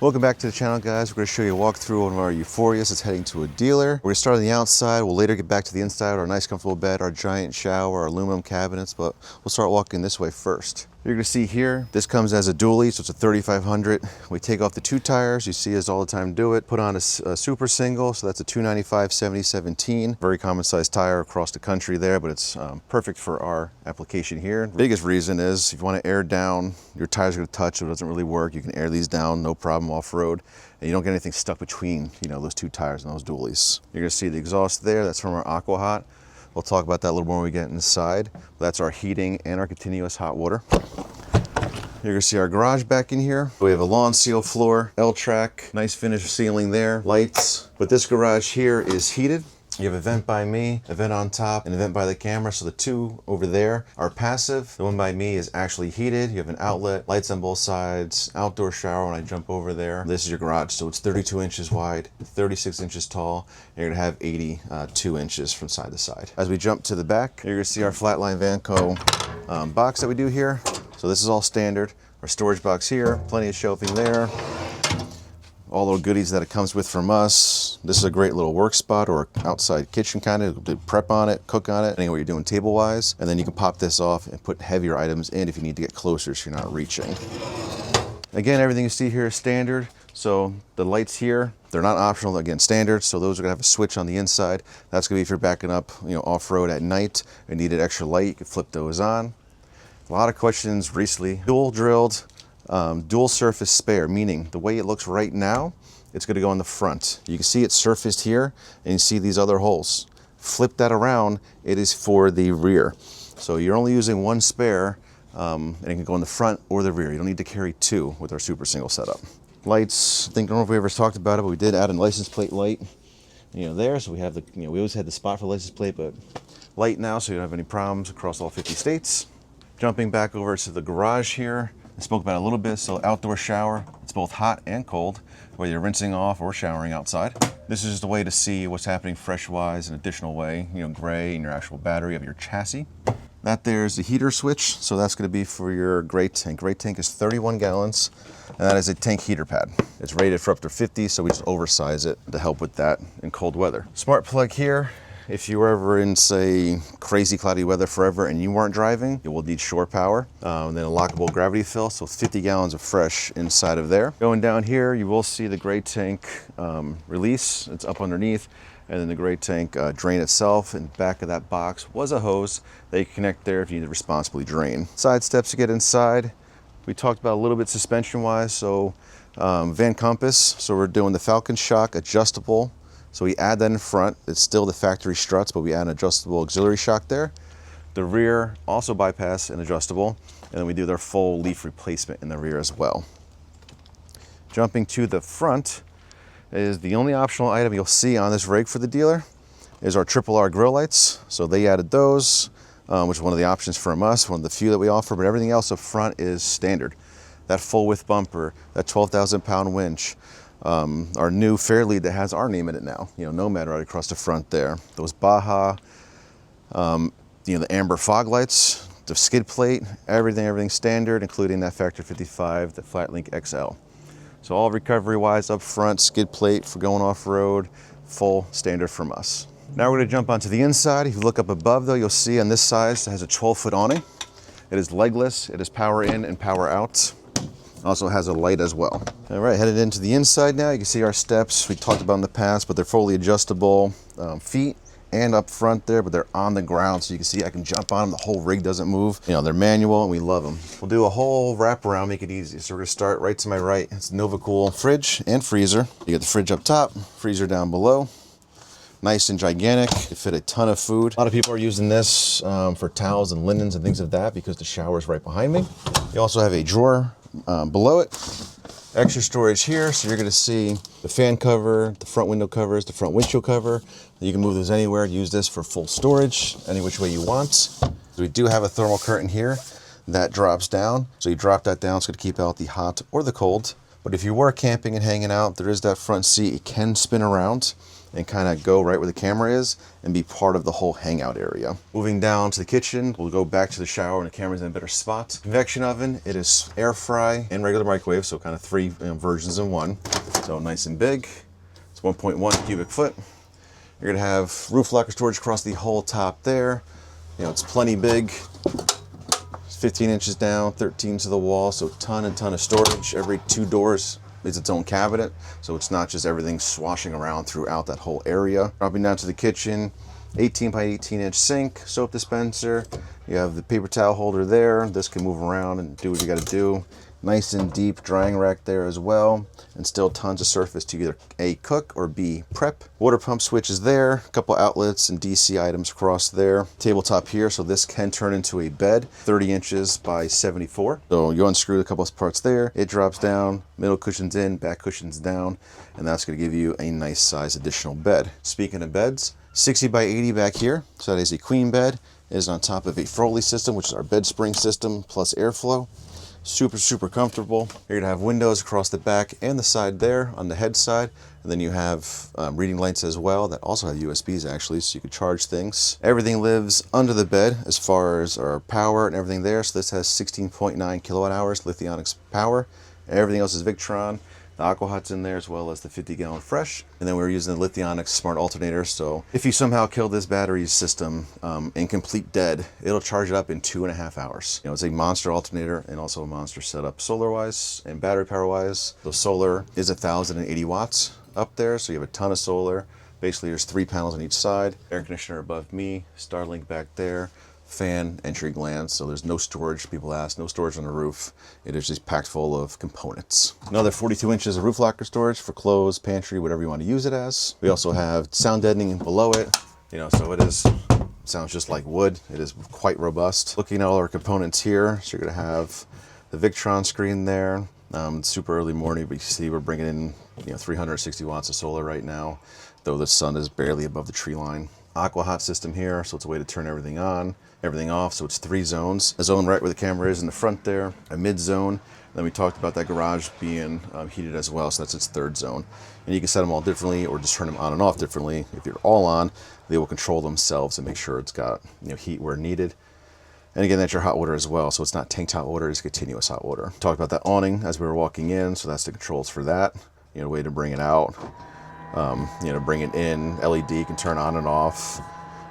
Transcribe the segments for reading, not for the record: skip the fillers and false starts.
Welcome back to the channel, guys. We're going to show you a walkthrough on one of our Euphorias that's heading to a dealer. We're going to start on the outside. We'll later get back to the inside, our nice comfortable bed, our giant shower, our aluminum cabinets, but we'll start walking this way first. You're going to see here, this comes as a dually, so it's a 3500. We take off the two tires. You see us all the time do it. Put on a super single, so that's a 295 7017. Very common size tire across the country there, but it's perfect for our application here. The biggest reason is if you want to air down, your tires are going to touch, so it doesn't really work. You can air these down, no problem off-road, and you don't get anything stuck between, those two tires and those dualies. You're going to see the exhaust there. That's from our Aqua Hot. We'll talk about that a little more when we get inside. That's our heating and our continuous hot water. You're gonna see our garage back in here. We have a lawn seal floor, L-track, nice finished ceiling there, lights. But this garage here is heated. You have a vent by me, a vent on top, and a vent by the camera. So the two over there are passive. The one by me is actually heated. You have an outlet, lights on both sides, outdoor shower when I jump over there. This is your garage. So it's 32 inches wide, 36 inches tall. And you're gonna have 82 inches from side to side. As we jump to the back, you're gonna see our Flatline Vanco box that we do here. So this is all standard. Our storage box here, plenty of shelving there. All the goodies that it comes with from us. This is a great little work spot or outside kitchen kind of, do prep on it, cook on it, depending on what you're doing table-wise. And then you can pop this off and put heavier items in if you need to get closer so you're not reaching. Again, everything you see here is standard. So the lights here, they're not optional, again, standard. So those are gonna have a switch on the inside. That's gonna be if you're backing up, off-road at night and needed extra light, you can flip those on. A lot of questions recently. Dual drilled, dual surface spare, meaning the way it looks right now, it's going to go in the front. You can see it's surfaced here and you see these other holes. Flip that around, it is for the rear. So you're only using one spare and it can go in the front or the rear. You don't need to carry two with our super single setup. Lights, I don't know if we ever talked about it, but we did add a license plate light, there. So we have the, we always had the spot for the license plate, but light now so you don't have any problems across all 50 states. Jumping back over to the garage here, I spoke about it a little bit, so outdoor shower, it's both hot and cold, whether you're rinsing off or showering outside. This is just a way to see what's happening fresh-wise, an additional way, gray in your actual battery of your chassis. That there's the heater switch, so that's gonna be for your gray tank. Gray tank is 31 gallons, and that is a tank heater pad. It's rated for up to 50, so we just oversize it to help with that in cold weather. Smart plug here. If you were ever in, say, crazy cloudy weather forever and you weren't driving, you will need shore power. And then a lockable gravity fill, so 50 gallons of fresh inside of there. Going down here, you will see the gray tank release. It's up underneath. And then the gray tank drain itself. In the back of that box was a hose that you can connect there if you need to responsibly drain. Side steps to get inside. We talked about a little bit suspension-wise, so Van Compass. So we're doing the Falcon shock adjustable. So we add that in front. It's still the factory struts, but we add an adjustable auxiliary shock there. The rear also bypass and adjustable. And then we do their full leaf replacement in the rear as well. Jumping to the front is the only optional item you'll see on this rig for the dealer is our R grill lights. So they added those, which is one of the options from us, one of the few that we offer, but everything else up front is standard. That full width bumper, that 12,000 pound winch, our new Fairlead that has our name in it now, Nomad right across the front there. Those Baja, the amber fog lights, the skid plate, everything standard, including that Factor 55, the Flatlink XL. So all recovery-wise up front, skid plate for going off-road, full standard from us. Now we're gonna jump onto the inside. If you look up above though, you'll see on this side, it has a 12-foot awning. It is legless, it is power in and power out. Also has a light as well. All right, headed into the inside now. You can see our steps we talked about in the past, but they're fully adjustable feet and up front there, but they're on the ground. So you can see I can jump on them. The whole rig doesn't move. They're manual and we love them. We'll do a whole wrap around, make it easy. So we're gonna start right to my right. It's NovaCool fridge and freezer. You get the fridge up top, freezer down below. Nice and gigantic. It fit a ton of food. A lot of people are using this for towels and linens and things of that because the shower is right behind me. You also have a drawer below it. Extra storage here, so you're going to see the fan cover, the front window covers, the front windshield cover. You can move those anywhere. Use this for full storage, any which way you want. So we do have a thermal curtain here that drops down. So you drop that down, it's going to keep out the hot or the cold. But if you were camping and hanging out, there is that front seat. It can spin around and kind of go right where the camera is and be part of the whole hangout area. Moving down to the kitchen, we'll go back to the shower and the camera's in a better spot. Convection oven, it is air fry and regular microwave, so kind of three versions in one. So nice and big. It's 1.1 cubic foot. You're gonna have roof locker storage across the whole top there. You know, it's plenty big. It's 15 inches down, 13 to the wall, so ton of storage. Every 2 doors is its own cabinet, so it's not just everything swashing around throughout that whole area. Dropping down to the kitchen, 18 by 18 inch sink, soap dispenser. You have the paper towel holder there. This can move around and do what you gotta do. Nice and deep drying rack there as well, and still tons of surface to either A, cook, or B, prep. Water pump switch is there, a couple outlets and DC items across there. Tabletop here, so this can turn into a bed, 30 inches by 74. So you unscrew a couple of parts there, it drops down, middle cushion's in, back cushion's down, and that's gonna give you a nice size additional bed. Speaking of beds, 60 by 80 back here, so that is a queen bed. It is on top of a Foley system, which is our bed spring system, plus airflow. Super comfortable. You're gonna have windows across the back and the side there on the head side, and then you have reading lights as well that also have USBs actually, so you can charge things. Everything lives under the bed as far as our power and everything there. So this has 16.9 kilowatt hours Lithionics power. Everything else is Victron. The Aqua Hot's in there as well as the 50-gallon fresh. And then we're using the Lithionics smart alternator. So if you somehow kill this battery system in complete dead, it'll charge it up in 2.5 hours. You know, it's a monster alternator and also a monster setup solar-wise and battery power-wise. The solar is 1,080 watts up there, so you have a ton of solar. Basically, there's 3 panels on each side. Air conditioner above me, Starlink back there. Fan, entry glands, so there's no storage. People ask, no storage on the roof. It is just packed full of components. Another 42 inches of roof locker storage for clothes, pantry, whatever you want to use it as. We also have sound deadening below it, you know, so it is, sounds just like wood. It is quite robust. Looking at all our components here, so you're gonna have the Victron screen there. Super early morning, but you see we're bringing in, you know, 360 watts of solar right now, though the sun is barely above the tree line. Aqua Hot system here, so it's a way to turn everything on, everything off, so it's 3 zones. A zone right where the camera is in the front there, a mid zone, then we talked about that garage being heated as well, so that's its 3rd zone. And you can set them all differently or just turn them on and off differently. If you're all on, they will control themselves and make sure it's got, you know, heat where needed. And again, that's your hot water as well, so it's not tank top water, it's continuous hot water. Talked about that awning as we were walking in, so that's the controls for that. You know, way to bring it out. You know, bring it in, LED can turn on and off.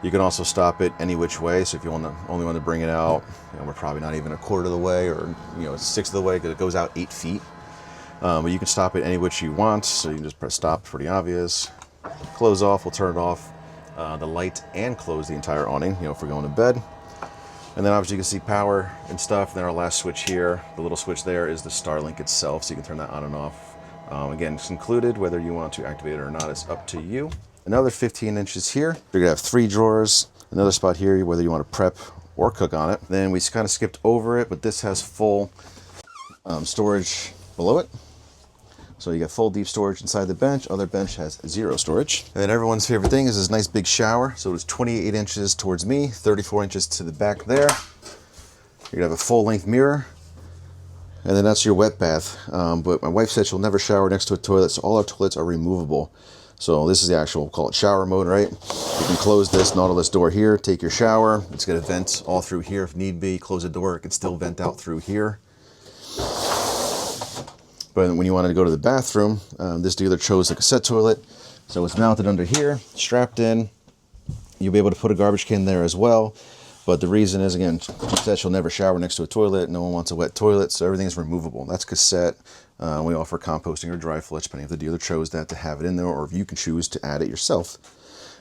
You can also stop it any which way, so if you only want to bring it out, you know, we're probably not even 1/4 of the way, or, you know, 1/6 of the way, because it goes out 8 feet. But you can stop it any which you want, so you can just press stop, pretty obvious. Close off, we'll turn it off, the light, and close the entire awning, you know, if we're going to bed. And then obviously you can see power and stuff. And then our last switch here, the little switch there, is the Starlink itself, so you can turn that on and off. Again, it's included. Whether you want to activate it or not, it's up to you. Another 15 inches here. You're gonna have 3 drawers. Another spot here, whether you want to prep or cook on it. Then we kind of skipped over it, but this has full storage below it. So you got full deep storage inside the bench. Other bench has 0 storage. And then everyone's favorite thing is this nice big shower. So it's 28 inches towards me, 34 inches to the back there. You're gonna have a full length mirror. And then that's your wet bath. But my wife said she'll never shower next to a toilet, so all our toilets are removable. So this is the actual, we'll call it shower mode, right? You can close this Nautilus door here, take your shower. It's gonna vent all through here if need be. Close the door, it can still vent out through here. But when you wanted to go to the bathroom, this dealer chose a cassette toilet. So it's mounted under here, strapped in. You'll be able to put a garbage can there as well. But the reason is, again, she said she'll never shower next to a toilet. No one wants a wet toilet, so everything is removable. That's cassette. We offer composting or dry flush, depending if the dealer chose that to have it in there, or if you can choose to add it yourself.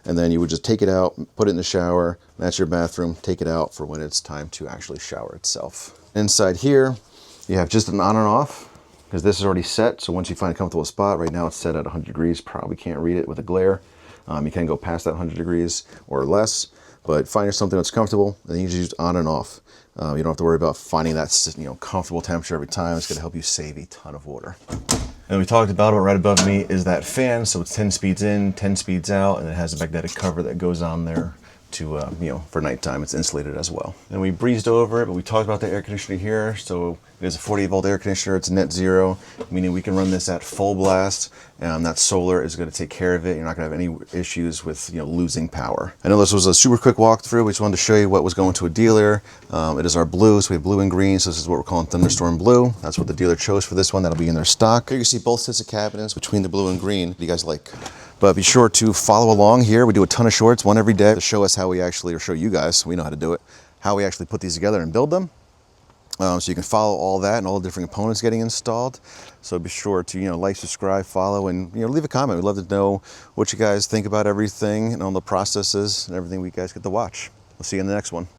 And then you would just take it out, put it in the shower. That's your bathroom. Take it out for when it's time to actually shower itself. Inside here, you have just an on and off, because this is already set. So once you find a comfortable spot, right now it's set at 100 degrees. Probably can't read it with a glare. You can go past that 100 degrees or less. But find something that's comfortable, and you just use on and off. You don't have to worry about finding that, comfortable temperature every time. It's going to help you save a ton of water. And we talked about it, right above me is that fan. So it's 10 speeds in, 10 speeds out, and it has a magnetic cover that goes on there to, for nighttime. It's insulated as well. And we breezed over it, but we talked about the air conditioner here. So it is a 48 volt air conditioner. It's net zero, meaning we can run this at full blast. That solar is going to take care of it. You're not going to have any issues with losing power. I know this was a super quick walkthrough. We just wanted to show you what was going to a dealer. It is our blue, so we have blue and green. So this is what we're calling Thunderstorm Blue. That's what the dealer chose for this one. That'll be in their stock. Here you can see both sets of cabinets between the blue and green. What do you guys like? But be sure to follow along here. We do a ton of shorts, one every day, to show us how we actually, or show you guys, we know how to do it, how we actually put these together and build them. So you can follow all that and all the different components getting installed. So be sure to like, subscribe, follow, and leave a comment. We'd love to know what you guys think about everything and all the processes and everything we guys get to watch. We'll see you in the next one.